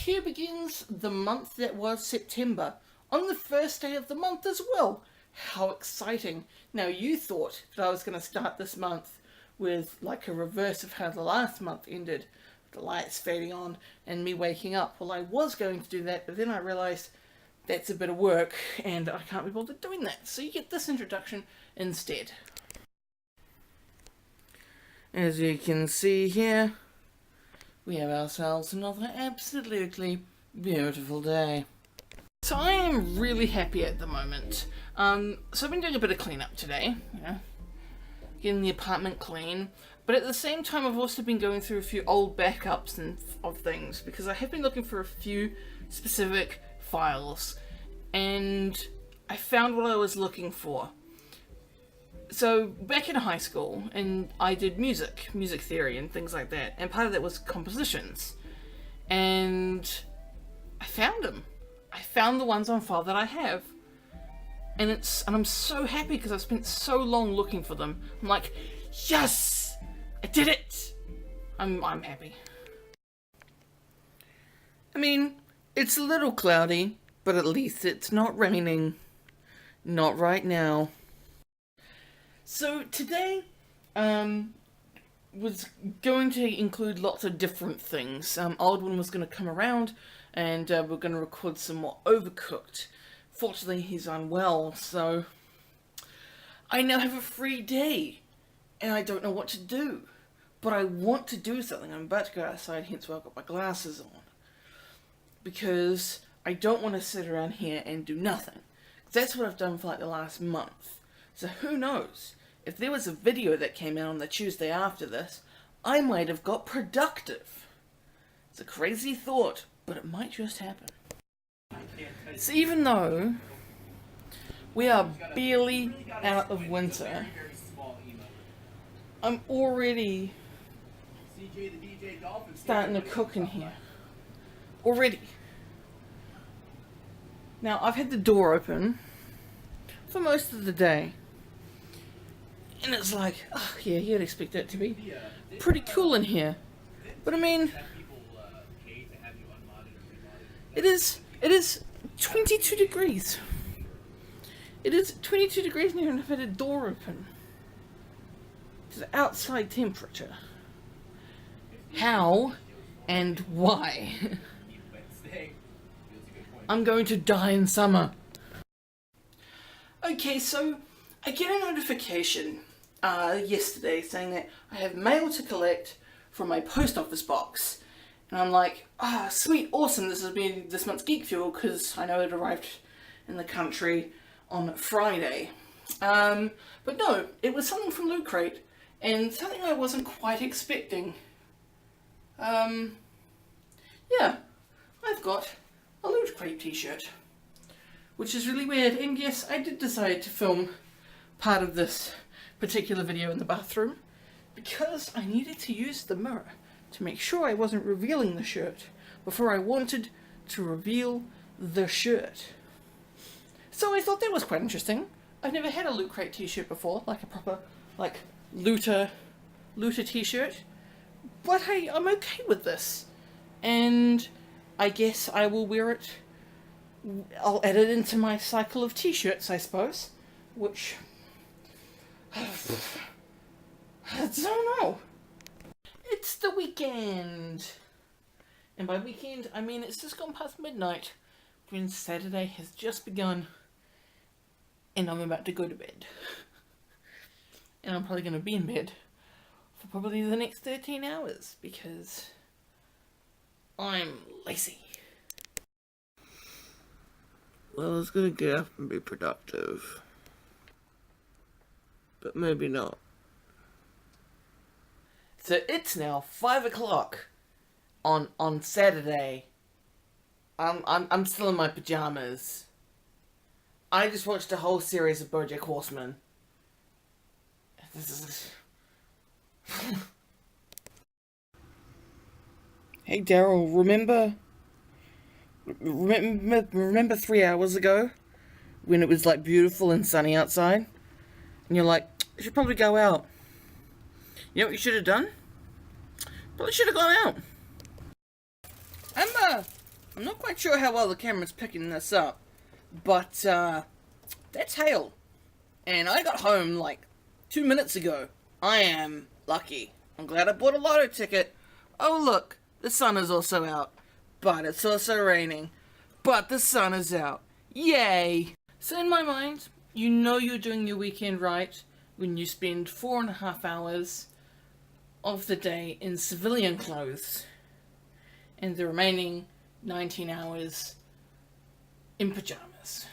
here begins the month that was September, on the first day of the month as well. How exciting. Now you thought that I was going to start this month with like a reverse of how the last month ended, the lights fading on and me waking up. Well, I was going to do that, but then I realised that's a bit of work and I can't be bothered doing that. So you get this introduction instead. As you can see here, we have ourselves another absolutely beautiful day. So I am really happy at the moment. So I've been doing a bit of cleanup today, getting the apartment clean, but at the same time I've also been going through a few old backups of things, because I have been looking for a few specific files, and I found what I was looking for. So back in high school, and I did music theory and things like that, and part of that was compositions, and I found them. I found the ones on file that I have, and I'm so happy because I've spent so long looking for them. I'm like, yes, I did it. I'm happy. I mean, it's a little cloudy, but at least it's not raining. Not right now. So today, was going to include lots of different things. Aldwin was going to come around, and we're going to record some more Overcooked. Fortunately, he's unwell, so I now have a free day, and I don't know what to do. But I want to do something. I'm about to go outside, hence why I've got my glasses on. Because I don't want to sit around here and do nothing. That's what I've done for like the last month. So who knows? If there was a video that came out on the Tuesday after this, I might have got productive. It's a crazy thought, but it might just happen. So even though we are barely out of winter, I'm already starting to cook in here. Already. Now, I've had the door open for most of the day. And it's like, oh yeah, you'd expect it to be pretty cool in here. But I mean, it is 22 degrees. It is 22 degrees and I've had a door open. It's the outside temperature. How and why? I'm going to die in summer. Okay, so I get a notification yesterday saying that I have mail to collect from my post office box. And I'm like, ah, sweet, awesome, this has been this month's Geek Fuel, because I know it arrived in the country on Friday. But no, it was something from Loot Crate, and something I wasn't quite expecting. Yeah, I've got a Loot Crate t-shirt, which is really weird, and yes, I did decide to film part of this particular video in the bathroom, because I needed to use the mirror to make sure I wasn't revealing the shirt before I wanted to reveal the shirt. So I thought that was quite interesting. I've never had a Loot Crate t-shirt before, like a proper, like, looter t-shirt, but hey, I'm okay with this, and I guess I will wear it. I'll add it into my cycle of t-shirts, I suppose, which I don't know. It's the weekend, and by weekend I mean it's just gone past midnight when Saturday has just begun, and I'm about to go to bed. And I'm probably going to be in bed for probably the next 13 hours because I'm lazy. Well, I was going to get up and be productive, but maybe not. So it's now 5 o'clock on Saturday. I'm still in my pajamas. I just watched a whole series of BoJack Horseman. This is... Hey Daryl, remember 3 hours ago when it was like beautiful and sunny outside? And you're like, I should probably go out. You know what you should have done? Probably should have gone out. Emma! I'm not quite sure how well the camera's picking this up, but that's hail. And I got home like 2 minutes ago. I am lucky. I'm glad I bought a lotto ticket. Oh look, the sun is also out. But it's also raining. But the sun is out. Yay! So in my mind, you know you're doing your weekend right when you spend 4.5 hours of the day in civilian clothes and the remaining 19 hours in pajamas.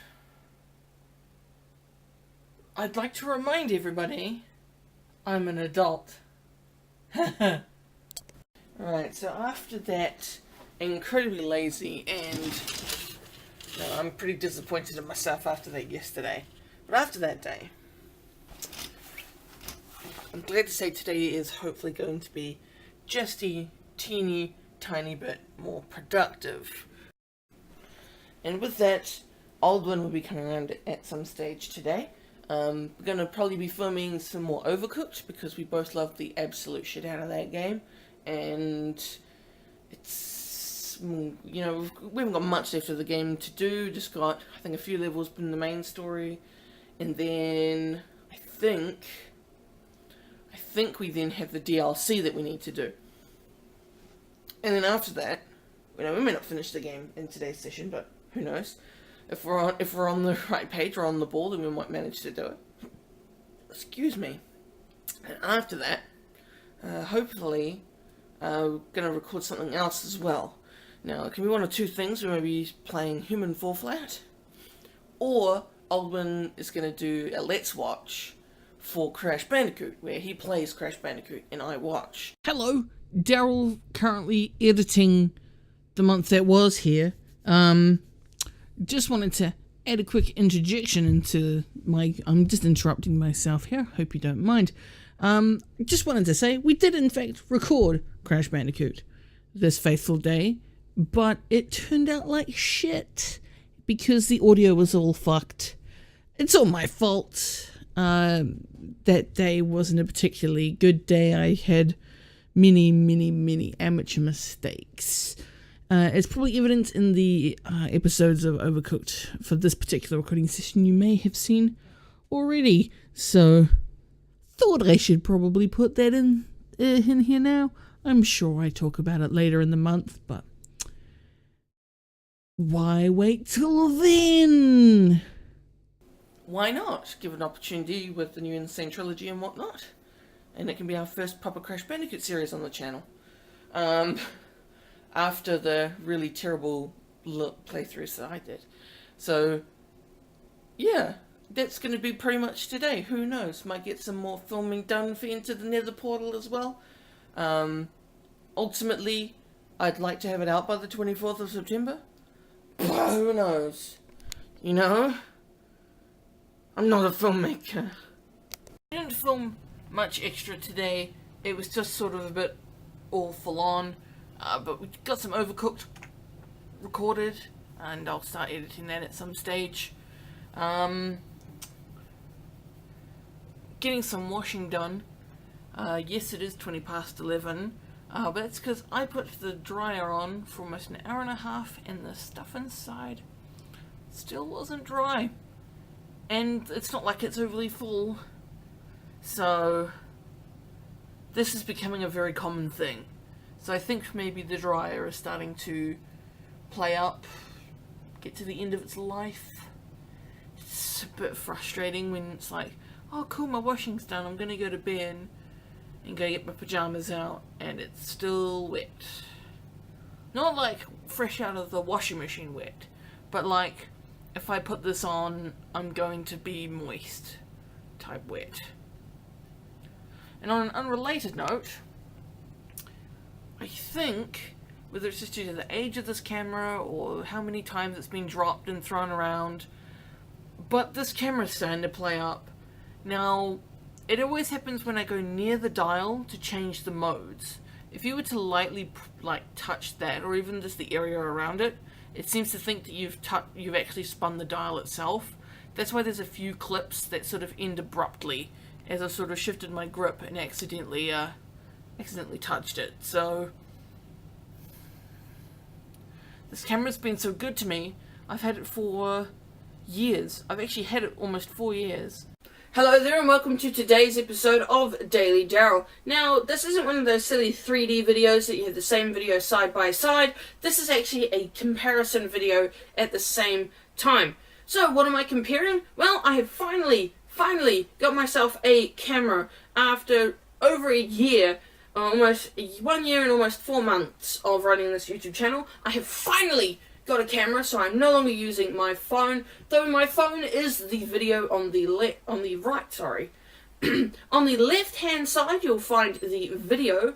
I'd like to remind everybody, I'm an adult. Right, so after that incredibly lazy and I'm pretty disappointed in myself after that yesterday. But after that day, I'm glad to say today is hopefully going to be just a teeny tiny bit more productive. And with that, Aldwin will be coming around at some stage today. We're going to probably be filming some more Overcooked because we both love the absolute shit out of that game. And it's, you know, we haven't got much left of the game to do. Just got, I think, a few levels in the main story. And then I think we then have the DLC that we need to do. And then after that, you know, we may not finish the game in today's session, but who knows? If we're on the right page or on the ball, then we might manage to do it. Excuse me. And after that, hopefully, we're going to record something else as well. Now, it can be one of two things. We may be playing Human Fall Flat, or Aldwin is going to do a Let's Watch for Crash Bandicoot, where he plays Crash Bandicoot and I watch. Hello, Daryl, currently editing the month that was here. Just wanted to add a quick interjection into I'm just interrupting myself here, hope you don't mind. Just wanted to say, we did in fact record Crash Bandicoot this faithful day, but it turned out like shit, because the audio was all fucked. It's all my fault. That day wasn't a particularly good day. I had many amateur mistakes. It's probably evident in the episodes of Overcooked for this particular recording session you may have seen already. So, thought I should probably put that in here now. I'm sure I talk about it later in the month, but why wait till then? Why not? Give an opportunity with the new Insane Trilogy and whatnot. And it can be our first proper Crash Bandicoot series on the channel. After the really terrible playthroughs that I did. So, yeah, that's going to be pretty much today. Who knows? Might get some more filming done for Enter the Nether portal as well. Ultimately, I'd like to have it out by the 24th of September. But who knows? You know? I'm not a filmmaker. I didn't film much extra today. It was just sort of a bit all full on. But we got some Overcooked recorded, and I'll start editing that at some stage. Getting some washing done. Yes, it is 20 past 11, but that's because I put the dryer on for almost an hour and a half, and the stuff inside still wasn't dry. And it's not like it's overly full, so this is becoming a very common thing. So I think maybe the dryer is starting to play up, get to the end of its life. It's a bit frustrating when it's like, oh cool, my washing's done, I'm gonna go to bed and go get my pajamas out, and it's still wet. Not like fresh out of the washing machine wet, but like, if I put this on, I'm going to be moist type wet. And on an unrelated note, I think, whether it's just due to the age of this camera or how many times it's been dropped and thrown around, but this camera's starting to play up. Now, it always happens when I go near the dial to change the modes. If you were to lightly touch that, or even just the area around it, it seems to think that you've actually spun the dial itself. That's why there's a few clips that sort of end abruptly as I sort of shifted my grip and accidentally touched it. So This camera's been so good to me. I've had it for years. I've actually had it almost 4 years. Hello there and welcome to today's episode of Daily Daryl. Now, this isn't one of those silly 3D videos that you have the same video side by side. This is actually a comparison video at the same time. So, what am I comparing? Well, I have finally got myself a camera after over a year, almost 1 year and almost 4 months of running this YouTube channel. I have finally got a camera, so I'm no longer using my phone, though my phone is the video on the right, sorry. On the left hand side you'll find the video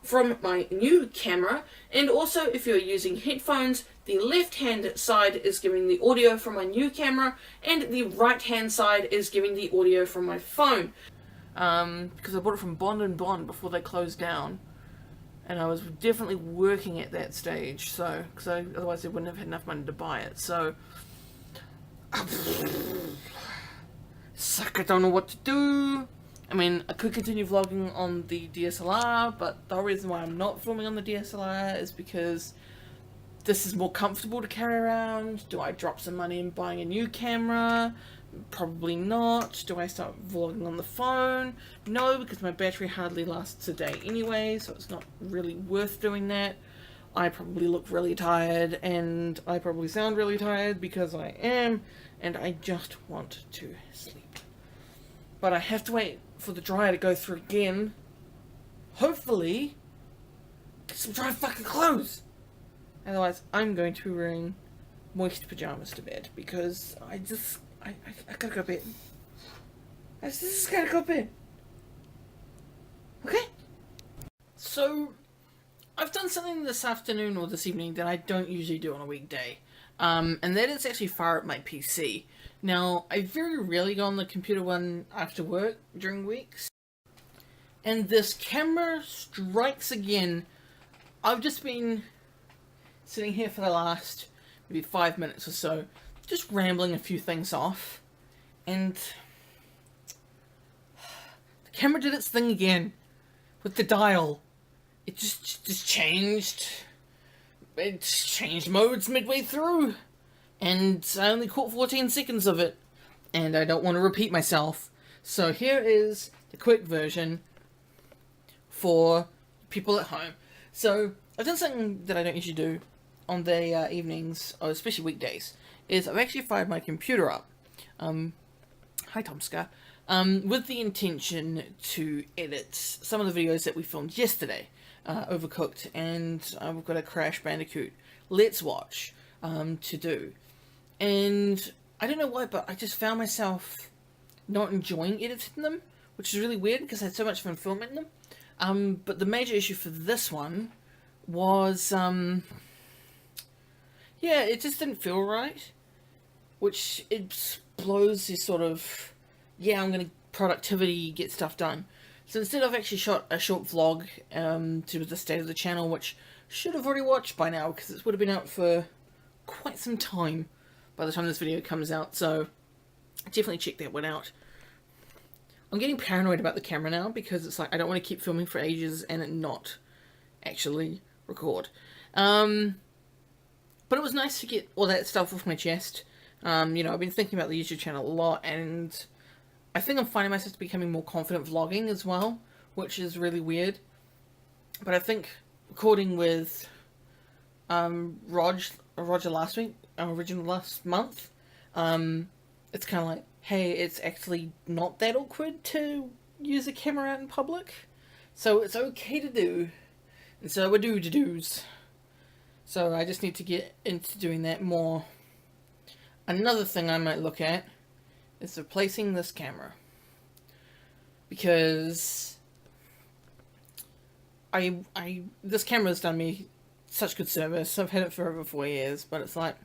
from my new camera, and also if you're using headphones, the left hand side is giving the audio from my new camera and the right hand side is giving the audio from my phone. Because I bought it from Bond & Bond before they closed down. And I was definitely working at that stage, so otherwise I wouldn't have had enough money to buy it. So, suck! I don't know what to do. I mean, I could continue vlogging on the DSLR, but the whole reason why I'm not filming on the DSLR is because this is more comfortable to carry around. Do I drop some money in buying a new camera? Probably not. Do I start vlogging on the phone? No, because my battery hardly lasts a day anyway, so it's not really worth doing that. I probably look really tired, and I probably sound really tired because I am, and I just want to sleep. But I have to wait for the dryer to go through again. Hopefully, get some dry fucking clothes! Otherwise, I'm going to be wearing moist pajamas to bed, because I gotta go to bed. I just gotta go to bed. Okay? So, I've done something this afternoon or this evening that I don't usually do on a weekday. And that is actually fire up my PC. Now, I very rarely go on the computer one after work during weeks. And this camera strikes again. I've just been sitting here for the last maybe 5 minutes or so, just rambling a few things off, and the camera did its thing again with the dial. It just changed. It changed modes midway through, and I only caught 14 seconds of it, and I don't want to repeat myself. So here is the quick version for people at home. So I've done something that I don't usually do on the evenings, or especially weekdays, is I've actually fired my computer up. Hi Tomska. With the intention to edit some of the videos that we filmed yesterday, Overcooked, and we've got a Crash Bandicoot Let's Watch to do. And I don't know why, but I just found myself not enjoying editing them, which is really weird because I had so much fun filming them. But the major issue for this one was, yeah, it just didn't feel right. Which it blows this sort of, yeah, I'm gonna productivity, get stuff done. So instead I've actually shot a short vlog to the state of the channel, which should have already watched by now, because it would have been out for quite some time by the time this video comes out, so definitely check that one out. I'm getting paranoid about the camera now, because it's like, I don't want to keep filming for ages and it not actually record. But it was nice to get all that stuff off my chest. You know, I've been thinking about the YouTube channel a lot, and I think I'm finding myself becoming more confident vlogging as well, which is really weird. But I think recording with Roger last week, original last month, it's kind of like, hey, it's actually not that awkward to use a camera out in public, so it's okay to do, and so we're do-to-dos. So I just need to get into doing that more. Another thing I might look at is replacing this camera, because this camera has done me such good service. I've had it for over 4 years, but it's like,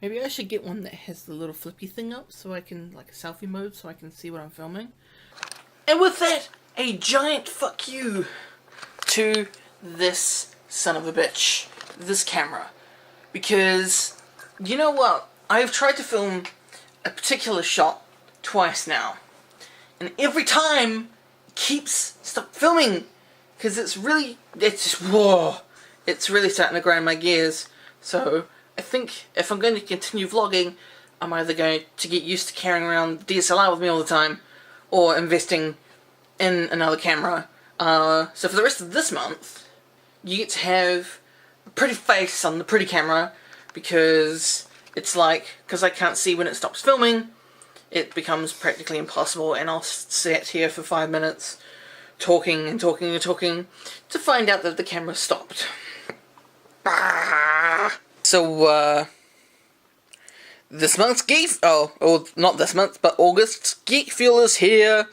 maybe I should get one that has the little flippy thing up, so I can, like a selfie mode, so I can see what I'm filming. And with that, a giant fuck you to this son of a bitch, this camera, because you know what? I've tried to film a particular shot twice now, and every time it keeps stop filming, because it's really starting to grind my gears. So I think if I'm going to continue vlogging, I'm either going to get used to carrying around DSLR with me all the time, or investing in another camera. So for the rest of this month, you get to have a pretty face on the pretty camera, because it's like, because I can't see when it stops filming, it becomes practically impossible, and I'll sit here for 5 minutes talking and talking and talking to find out that the camera stopped. So, this month's not this month, but August's Geek Fuel is here.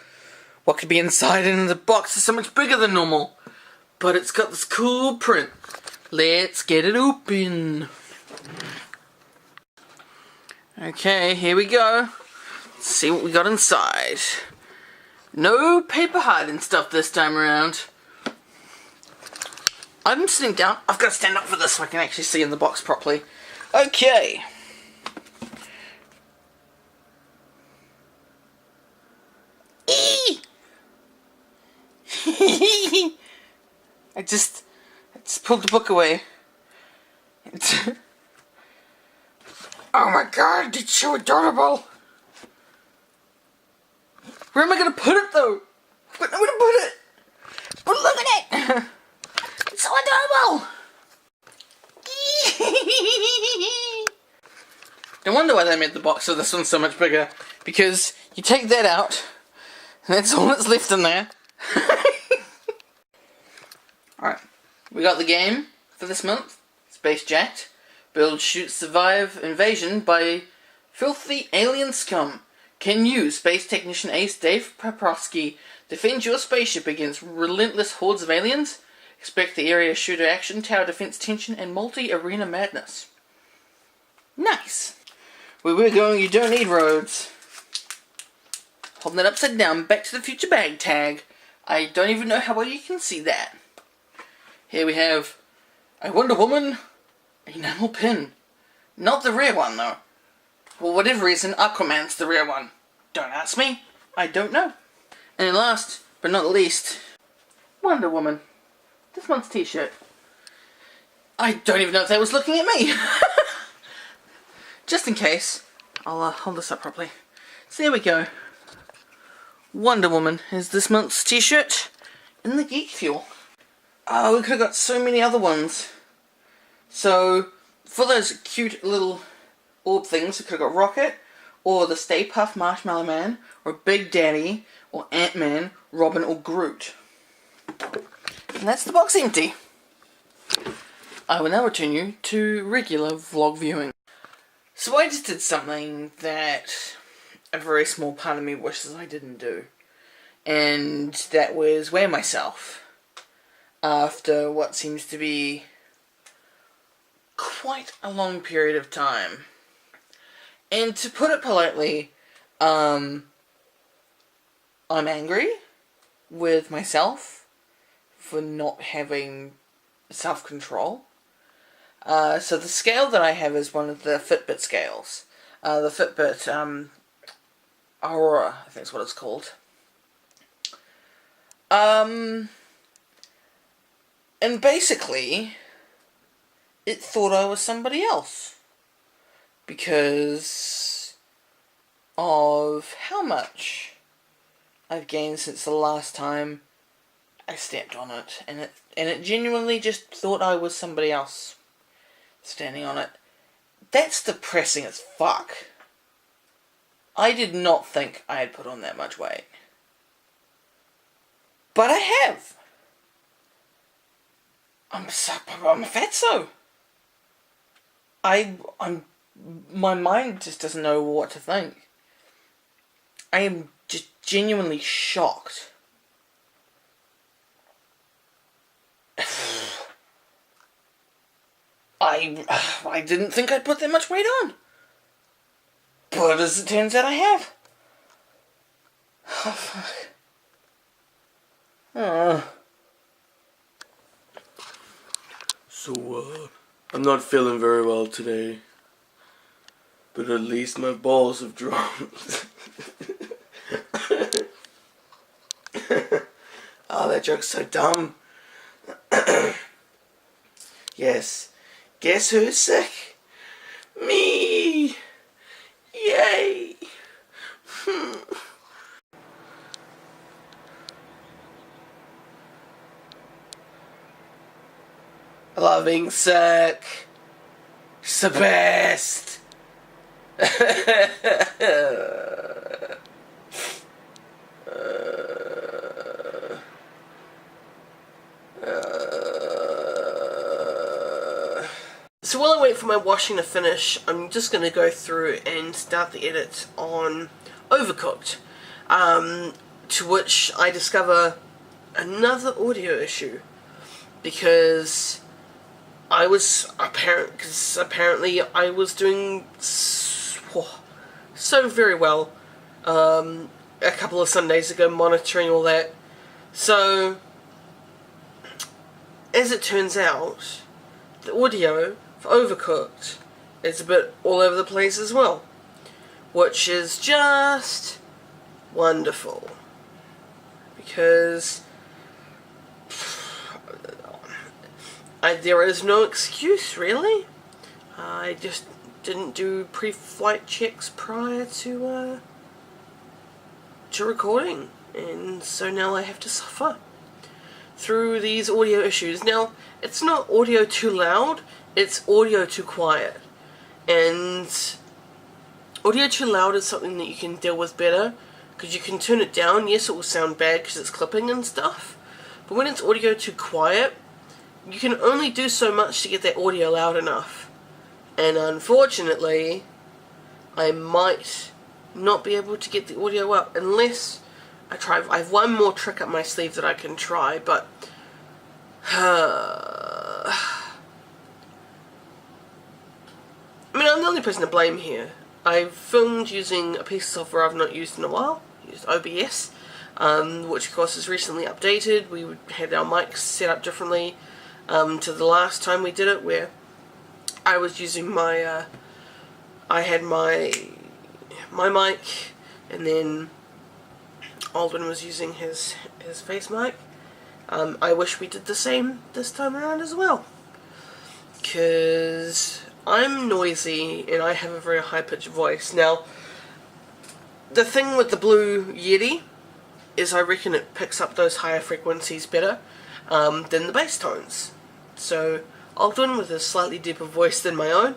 What could be inside in the box is so much bigger than normal, but it's got this cool print. Let's get it open. Okay, here we go. Let's see what we got inside. No paper hiding stuff this time around. I'm sitting down. I've got to stand up for this so I can actually see in the box properly. Okay. I just pulled the book away. Oh my god, it's so adorable. Where am I gonna put it though? Where am I gonna put it? But look at it! It's so adorable! No wonder why they made the box of this one so much bigger. Because you take that out, and that's all that's left in there. Alright, we got the game for this month. Space Jacked. Build, shoot, survive invasion by filthy alien scum. Can you, space technician ace Dave Paprosky, defend your spaceship against relentless hordes of aliens? Expect the area shooter action, tower defense tension, and multi-arena madness. Nice. Where we're going, you don't need roads. Holding it upside down, Back to the Future bag tag. I don't even know how well you can see that. Here we have a Wonder Woman enamel pin. Not the rare one, though. For whatever reason, Aquaman's the rare one. Don't ask me. I don't know. And then last, but not least, Wonder Woman. This month's t-shirt. I don't even know if that was looking at me. Just in case, I'll hold this up properly. So there we go. Wonder Woman is this month's t-shirt in the Geek Fuel. Oh, we could have got so many other ones. So, for those cute little orb things, we could have got Rocket, or the Stay Puft Marshmallow Man, or Big Daddy, or Ant-Man, Robin, or Groot. And that's the box empty. I will now return you to regular vlog viewing. So I just did something that a very small part of me wishes I didn't do. And that was weigh myself. After what seems to be quite a long period of time. And to put it politely, I'm angry with myself for not having self-control. So the scale that I have is one of the Fitbit scales. The Fitbit Aurora, I think is what it's called. And basically, it thought I was somebody else. Because of how much I've gained since the last time I stepped on it. And it genuinely just thought I was somebody else standing on it. That's depressing as fuck. I did not think I had put on that much weight. But I have. I'm a fatso. My mind just doesn't know what to think. I am just genuinely shocked. I didn't think I'd put that much weight on. But as it turns out I have. Oh, fuck. So, I'm not feeling very well today. But at least my balls have dropped. Oh, that joke's so dumb. Yes, Guess who's sick? Me! Yay! Loving sick. It's the best. So while I wait for my washing to finish, I'm just going to go through and start the edit on Overcooked, to which I discover another audio issue, because I was apparently I was doing so very well a couple of Sundays ago, monitoring all that. So as it turns out, the audio for Overcooked is a bit all over the place as well, which is just wonderful, because there is no excuse, really. I just didn't do pre-flight checks prior to recording, and so now I have to suffer through these audio issues. Now, it's not audio too loud, it's audio too quiet. And audio too loud is something that you can deal with better, because you can turn it down. Yes, it will sound bad because it's clipping and stuff, but when it's audio too quiet, you can only do so much to get that audio loud enough. And unfortunately, I might not be able to get the audio up unless I try. I have one more trick up my sleeve that I can try, but I mean, I'm the only person to blame here. I've filmed using a piece of software I've not used in a while. I used OBS, which of course is recently updated. We had our mics set up differently to the last time we did it, where I was using my I had my mic, and then Aldwin was using his face mic. I wish we did the same this time around as well, because I'm noisy and I have a very high-pitched voice. Now, the thing with the Blue Yeti is I reckon it picks up those higher frequencies better than the bass tones. So Aldwin, with a slightly deeper voice than my own,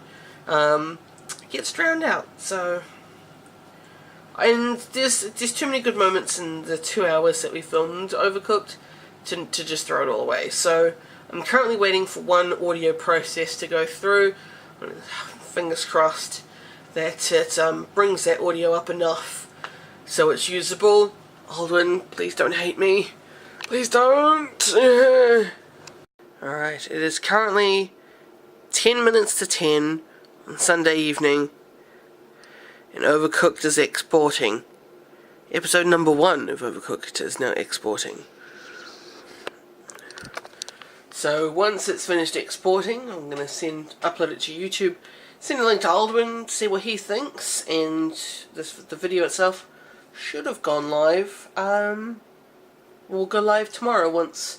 gets drowned out. So, and there's too many good moments in the 2 hours that we filmed Overcooked to just throw it all away. So I'm currently waiting for one audio process to go through. Fingers crossed that it brings that audio up enough so it's usable. Aldwin, please don't hate me. Please don't. Alright, it is currently 10 minutes to 10 on Sunday evening, and Overcooked is exporting. Episode number 1 of Overcooked is now exporting. So once it's finished exporting, I'm going to upload it to YouTube, send a link to Aldwin, see what he thinks, and the video itself should have gone live. Will go live tomorrow once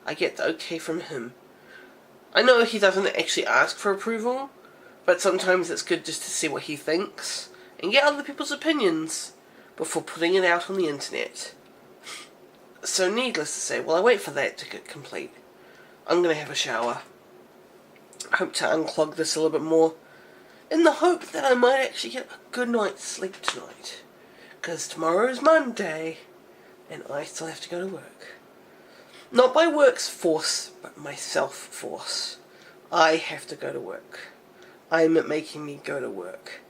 I get the okay from him. I know he doesn't actually ask for approval, but sometimes it's good just to see what he thinks and get other people's opinions before putting it out on the internet. So needless to say, while I wait for that to get complete, I'm going to have a shower. I hope to unclog this a little bit more, in the hope that I might actually get a good night's sleep tonight. Because tomorrow is Monday, and I still have to go to work. Not by work's force, but my self-force. I have to go to work. I'm making me go to work,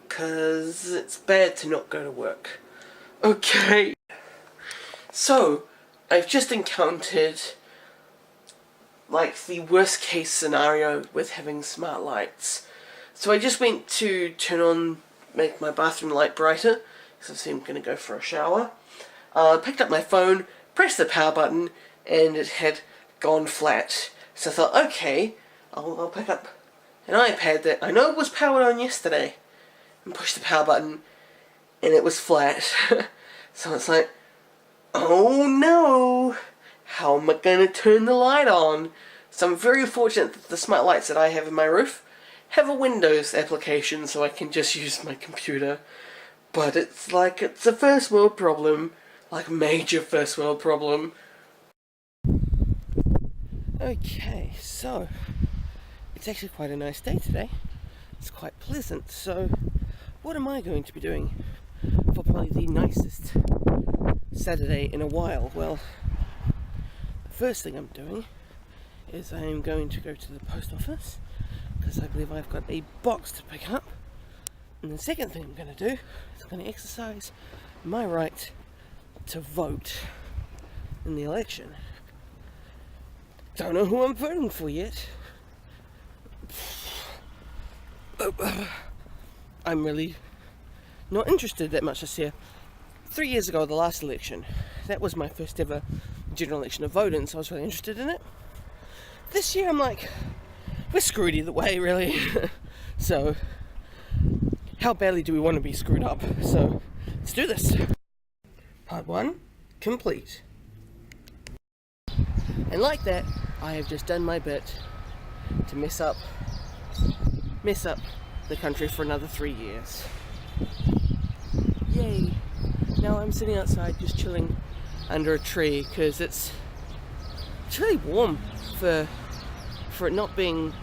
because it's bad to not go to work. Okay. So, I've just encountered like the worst case scenario with having smart lights. So I just went to make my bathroom light brighter, because I'm going to go for a shower. Picked up my phone, pressed the power button, and it had gone flat. So I thought, okay, I'll pick up an iPad that I know was powered on yesterday, and push the power button, and it was flat. So it's like, oh no, how am I going to turn the light on? So I'm very fortunate that the smart lights that I have in my roof have a Windows application, so I can just use my computer. But it's like, it's a first world problem, like major first world problem. Okay, so it's actually quite a nice day today. It's quite pleasant, so what am I going to be doing for probably the nicest Saturday in a while? Well, the first thing I'm doing is I'm going to go to the post office because I believe I've got a box to pick up. And the second thing I'm going to do is I'm going to exercise my right to vote in the election. Don't know who I'm voting for yet. I'm really not interested that much this year. 3 years ago, the last election, that was my first ever general election of voting, so I was really interested in it. This year I'm like, we're screwed either way, really. So, how badly do we want to be screwed up? So, let's do this. Part 1, complete. And like that, I have just done my bit to mess up the country for another 3 years. Yay! Now I'm sitting outside just chilling under a tree because it's really warm for it not being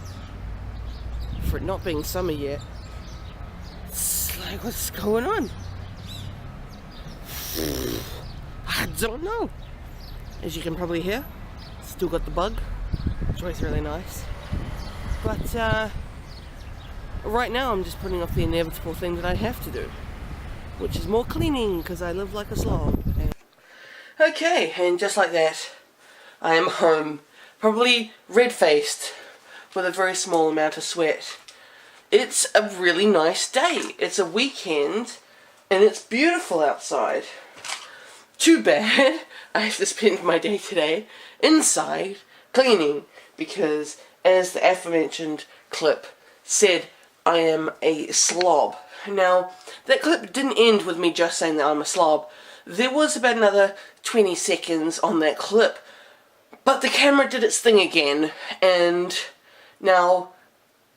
summer yet. It's like, what's going on? I don't know. As you can probably hear, still got the bug, which is really nice. But right now I'm just putting off the inevitable thing that I have to do, which is more cleaning because I live like a slob. Okay, and just like that, I am home, probably red-faced, with a very small amount of sweat. It's a really nice day. It's a weekend, and it's beautiful outside. Too bad I have to spend my day today inside cleaning, because as the aforementioned clip said, I am a slob. Now, that clip didn't end with me just saying that I'm a slob. There was about another 20 seconds on that clip, but the camera did its thing again, and now,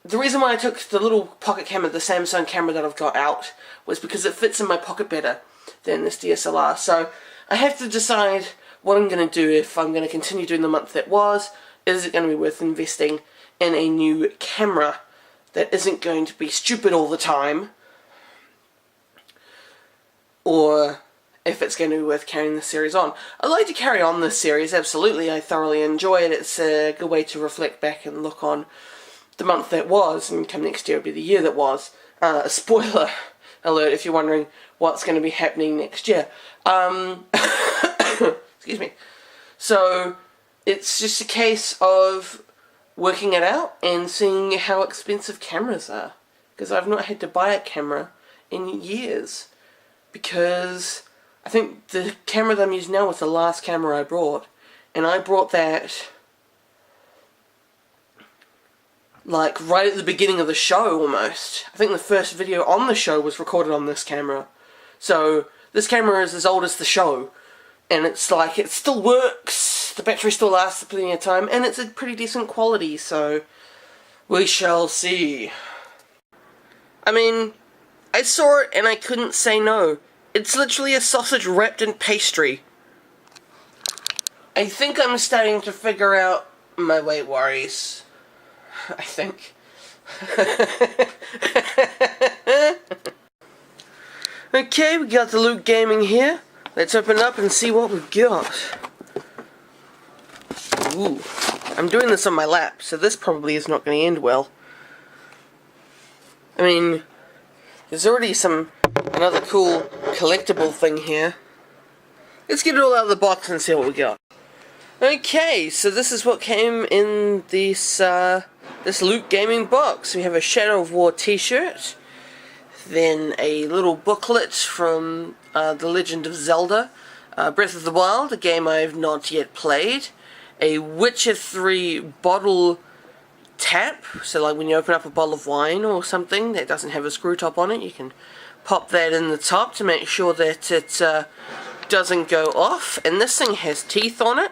the reason why I took the little pocket camera, the Samsung camera that I've got out, was because it fits in my pocket better than this DSLR. So I have to decide what I'm going to do, if I'm going to continue doing the month that was. Is it going to be worth investing in a new camera that isn't going to be stupid all the time? Or if it's going to be worth carrying this series on. I'd like to carry on this series, absolutely. I thoroughly enjoy it. It's a good way to reflect back and look on the month that was, and come next year will be the year that was. Spoiler alert if you're wondering what's going to be happening next year. Excuse me. So, it's just a case of working it out and seeing how expensive cameras are. Because I've not had to buy a camera in years. Because I think the camera that I'm using now was the last camera I brought. And I brought that like right at the beginning of the show almost. I think the first video on the show was recorded on this camera. So this camera is as old as the show. And it's like, it still works, the battery still lasts plenty of time, and it's a pretty decent quality, so we shall see. I mean, I saw it and I couldn't say no. It's literally a sausage wrapped in pastry. I think I'm starting to figure out my weight worries. I think. Okay, we got the Loot Gaming here. Let's open it up and see what we've got. Ooh. I'm doing this on my lap, so this probably is not going to end well. I mean, there's already another cool collectible thing here. Let's get it all out of the box and see what we got. Okay, so this is what came in this Loot Gaming box. We have a Shadow of War t-shirt, then a little booklet from The Legend of Zelda, Breath of the Wild, a game I've not yet played, a Witcher 3 bottle tap, so like when you open up a bottle of wine or something that doesn't have a screw top on it, you can pop that in the top to make sure that it doesn't go off. And this thing has teeth on it,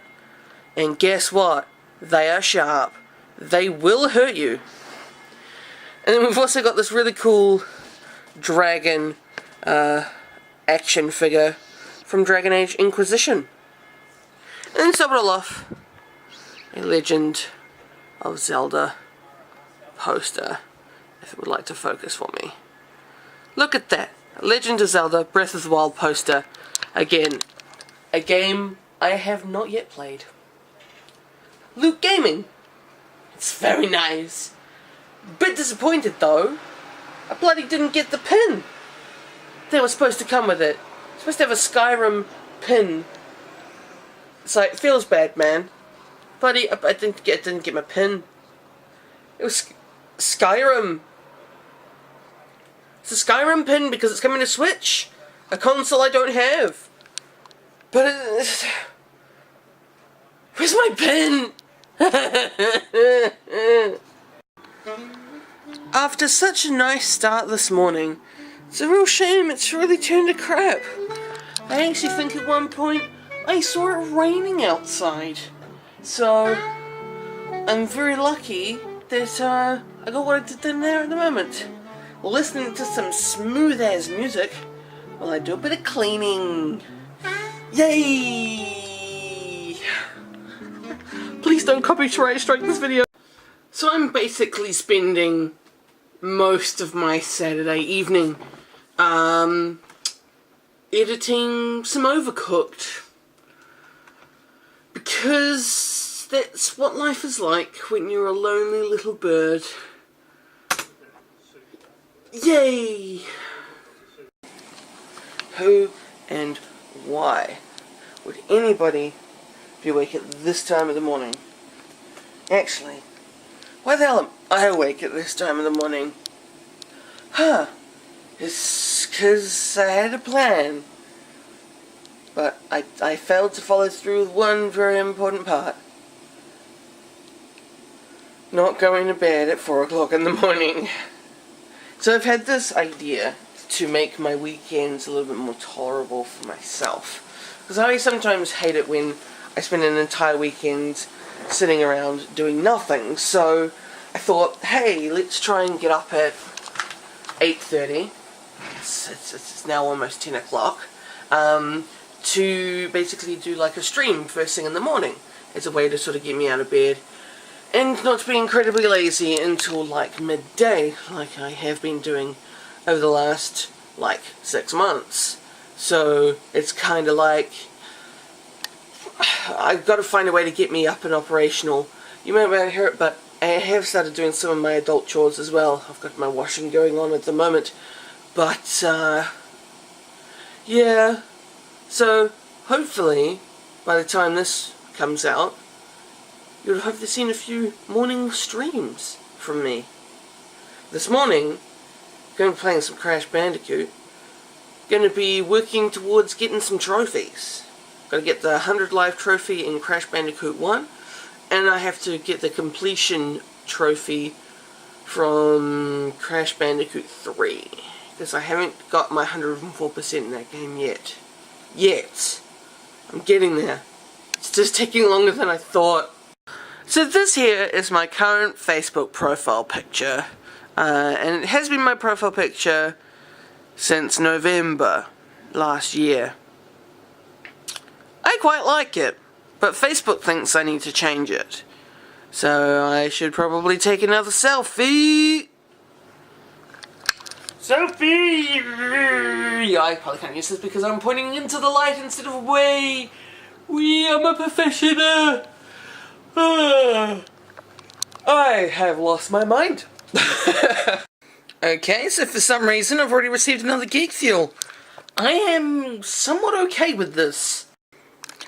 and guess what? They are sharp. They will hurt you. And then we've also got this really cool dragon action figure from Dragon Age Inquisition. And to top it all off, a Legend of Zelda poster, if it would like to focus for me. Look at that. Legend of Zelda Breath of the Wild poster. Again, a game I have not yet played. Loot Gaming. It's very nice. Bit disappointed though. I bloody didn't get the pin. They were supposed to come with it. Supposed to have a Skyrim pin. It's like, it feels bad, man. Bloody, I didn't get my pin. It was Skyrim. It's a Skyrim pin because it's coming to Switch. A console I don't have. But where's my pin? After such a nice start this morning, it's a real shame it's really turned to crap. I actually think at one point I saw it raining outside. So I'm very lucky that I got what I did in there at the moment. Listening to some smooth ass music while I do a bit of cleaning. Yay! Please don't copyright strike this video. So I'm basically spending most of my Saturday evening editing some Overcooked. Because that's what life is like when you're a lonely little bird. Yay! Who and why would anybody be awake at this time of the morning? Actually, why the hell am I awake at this time of the morning? It's 'cause I had a plan. But I failed to follow through with one very important part. Not going to bed at 4 o'clock in the morning. So I've had this idea to make my weekends a little bit more tolerable for myself. Because I sometimes hate it when I spend an entire weekend sitting around doing nothing. So I thought, hey, let's try and get up at 8:30. It's now almost 10 o'clock. To basically do like a stream first thing in the morning. It's a way to sort of get me out of bed and not to be incredibly lazy until like midday, like I have been doing over the last like 6 months. So it's kind of like I've got to find a way to get me up and operational. You might be able to hear it, but I have started doing some of my adult chores as well. I've got my washing going on at the moment, but yeah. So hopefully by the time this comes out, you'll have seen a few morning streams from me. This morning, going to be playing some Crash Bandicoot. Going to be working towards getting some trophies. Got to get the 100 life trophy in Crash Bandicoot 1, and I have to get the completion trophy from Crash Bandicoot 3, because I haven't got my 104% in that game yet. I'm getting there. It's just taking longer than I thought. So this here is my current Facebook profile picture, and it has been my profile picture since November last year. I quite like it, but Facebook thinks I need to change it. So I should probably take another selfie. Selfie! Yeah, I probably can't use this because I'm pointing into the light instead of away. I'm a professional. I have lost my mind. Okay, so for some reason I've already received another Geek Fuel. I am somewhat okay with this.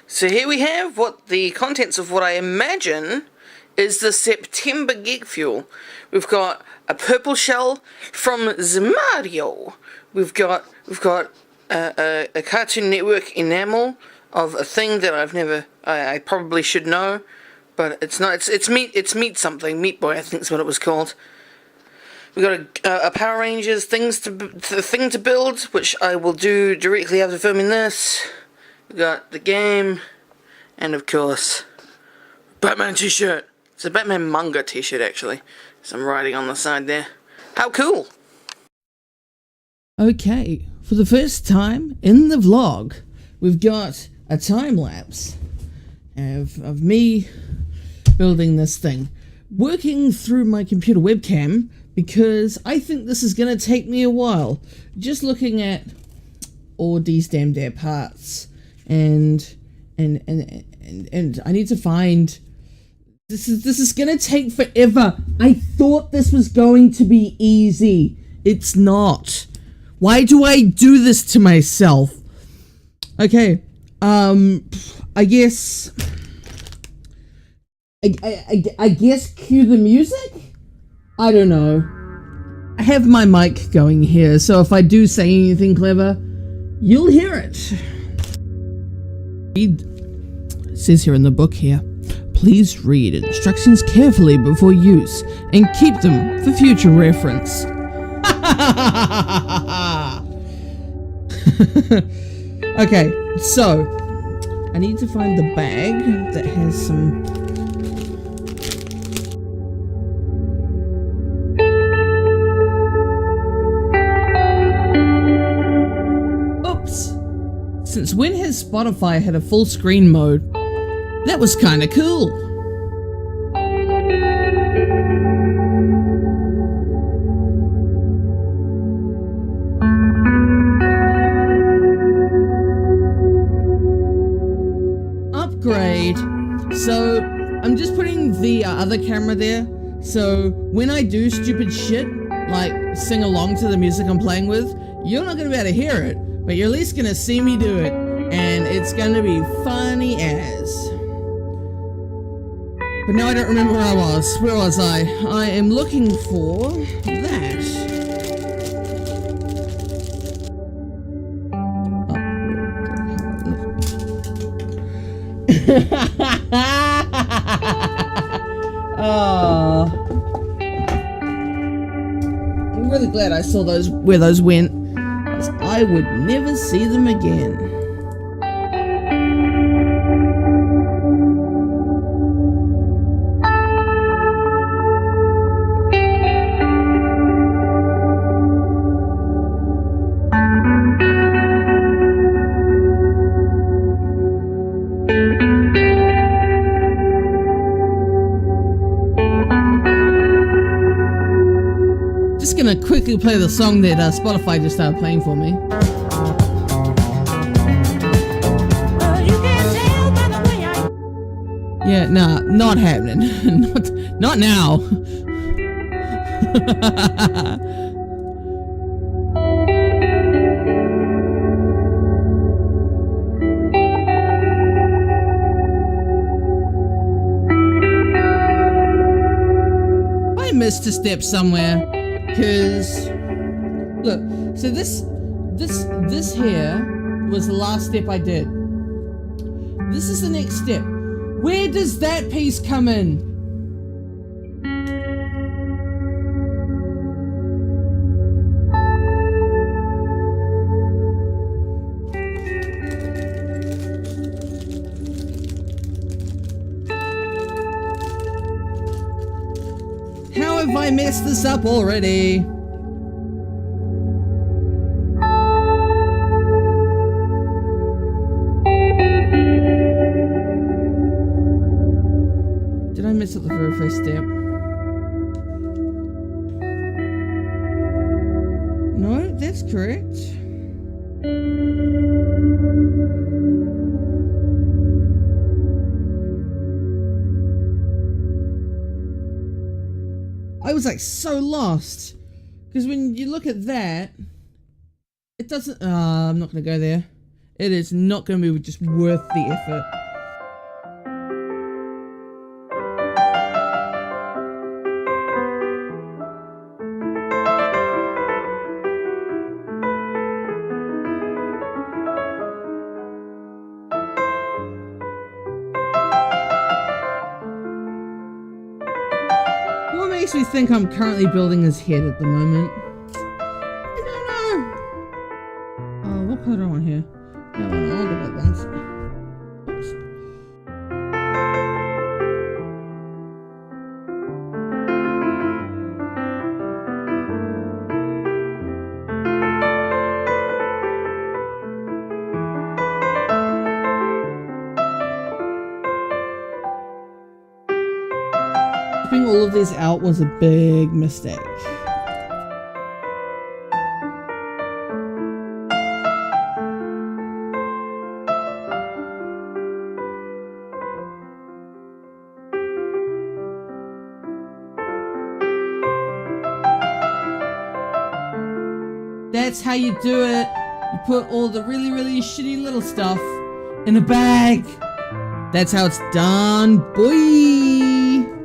So here we have what the contents of what I imagine is the September Geek Fuel. We've got a purple shell from Mario. We've got a Cartoon Network enamel of a thing that I probably should know, but it's not. It's meat something. Meat Boy, I think is what it was called. We got a Power Rangers thing to build, which I will do directly after filming this. We got the game, and of course, Batman t-shirt. It's a Batman manga t-shirt, actually. Some writing on the side there. How cool! Okay, for the first time in the vlog, we've got a time lapse of me building this thing. Working through my computer webcam, because I think this is going to take me a while. Just looking at all these damn parts, and I need to find... This is gonna take forever. I thought this was going to be easy. It's not. Why do I do this to myself? Okay. I guess. I guess cue the music? I don't know. I have my mic going here, so if I do say anything clever, you'll hear it. It says here in the book here. Please read instructions carefully before use and keep them for future reference. Okay, so I need to find the bag that has some... Oops! Since when has Spotify had a full screen mode? That was kinda cool. Upgrade. So, I'm just putting the other camera there, so when I do stupid shit, like sing along to the music I'm playing with, you're not gonna be able to hear it, but you're at least gonna see me do it, and it's gonna be funny as. But now I don't remember where I was. Where was I? I am looking for that. Oh. I'm really glad I saw those where those went, because I would never see them again. Gonna quickly play the song that Spotify just started playing for me. Yeah, nah, not happening. not now. I missed a step somewhere. Because, look, so this here was the last step I did. This is the next step. Where does that piece come in? How have I messed this up already? Did I mess up the very first step? No, that's correct. I was like so lost, because when you look at that, it doesn't. I'm not going to go there. It is not going to be just worth the effort. What makes me think I'm currently building his head at the moment? I don't know. Oh, what color do I want here? No, all the red ones. Oops. this out was a big mistake. That's how you do it. You put all the really, really shitty little stuff in a bag. That's how it's done, boy.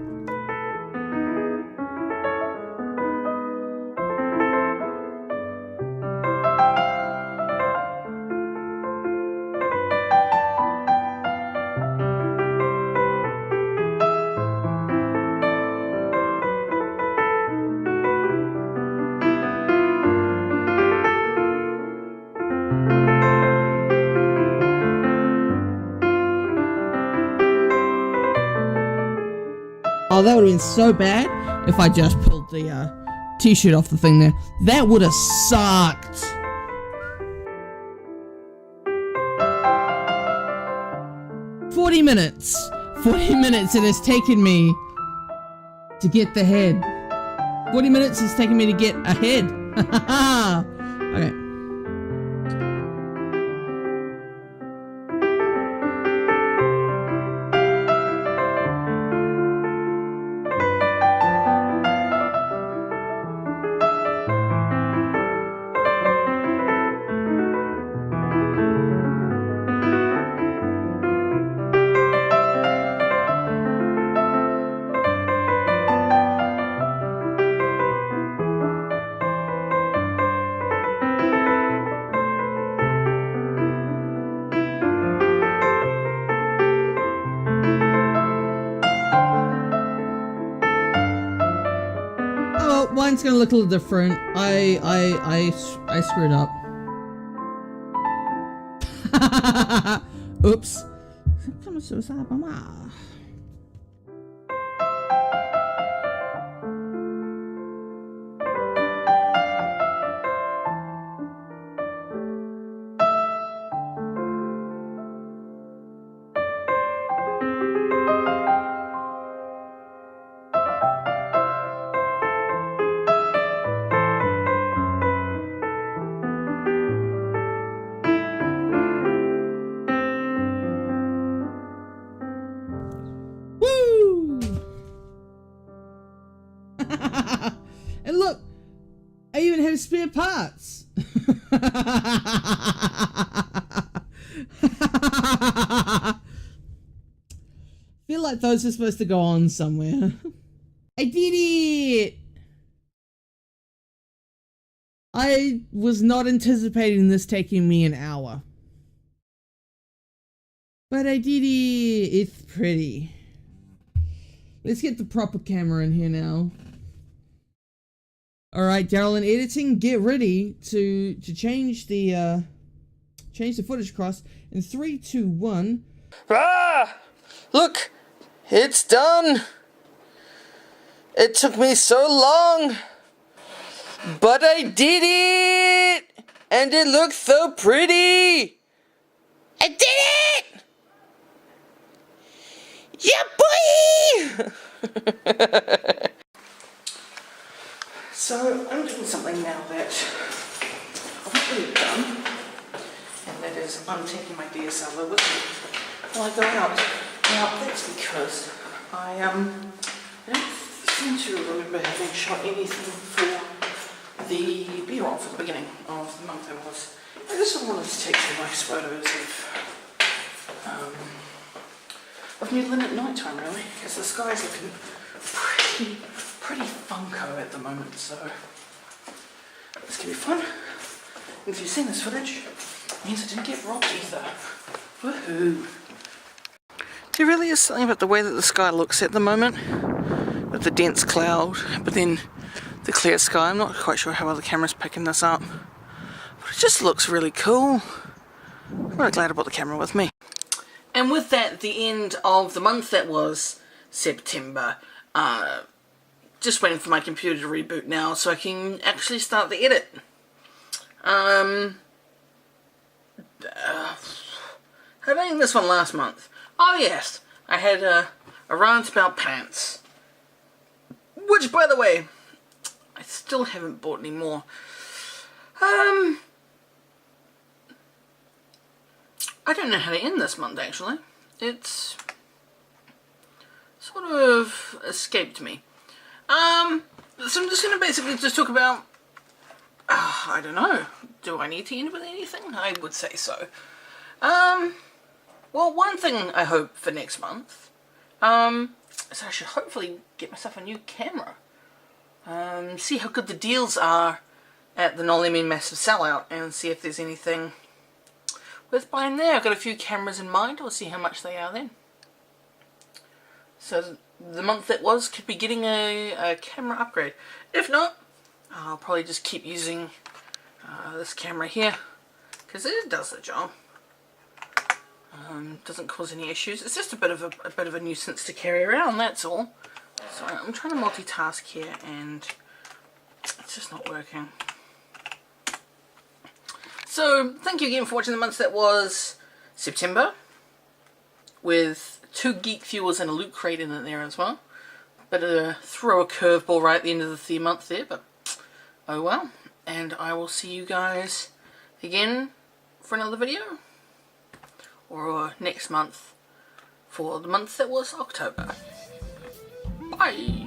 Oh, that would have been so bad if I just pulled the t-shirt off the thing there. That would have sucked. "40 minutes. 40 minutes it has taken me to get the head. 40 minutes it's taken me to get a head." Okay. Oh, mine's gonna look a little different. I screwed up. Oops. And look, I even have spare parts. Feel like those are supposed to go on somewhere. I did it! I was not anticipating this taking me an hour. But I did it! It's pretty. Let's get the proper camera in here now. Alright, Daryl, in editing, get ready to change the footage across in 3, 2, 1. Ah! Look! It's done! It took me so long! But I did it! And it looks so pretty! I did it! Yeah, boy! So, I'm doing something now that I've already done, and that is I'm taking my DSLR with me while I go out. Now, that's because I don't seem to remember having shot anything for the B-roll for the beginning of the month. I just wanted to take some nice photos of New Zealand at night time, really, because the sky's looking pretty funko at the moment, so this can be fun. And if you've seen this footage, it means I didn't get robbed either. Woohoo! There really is something about the way that the sky looks at the moment, with the dense cloud, but then the clear sky. I'm not quite sure how well the camera's picking this up, but it just looks really cool. I'm really glad I brought the camera with me. And with that, the end of the month that was September. Just waiting for my computer to reboot now so I can actually start the edit. How did I end this one last month? Oh yes, I had a rant about pants. Which, by the way, I still haven't bought any more. I don't know how to end this month, actually. It's sort of escaped me. So I'm just going to basically just talk about, I don't know, do I need to end with anything? I would say so. Well, one thing I hope for next month, is I should hopefully get myself a new camera. See how good the deals are at the Nolly Massive Sellout, and see if there's anything worth buying there. I've got a few cameras in mind. We'll see how much they are then. So the month that was could be getting a camera upgrade. If not, I'll probably just keep using this camera here, because it does the job. Doesn't cause any issues. It's just a bit of a nuisance to carry around, that's all. So I'm trying to multitask here and it's just not working. So thank you again for watching the month that was September, with 2 geek fuels and a loot crate in it there as well. Better throw a curveball right at the end of the month there, but oh well. And I will see you guys again for another video, or next month for the month that was October. Bye!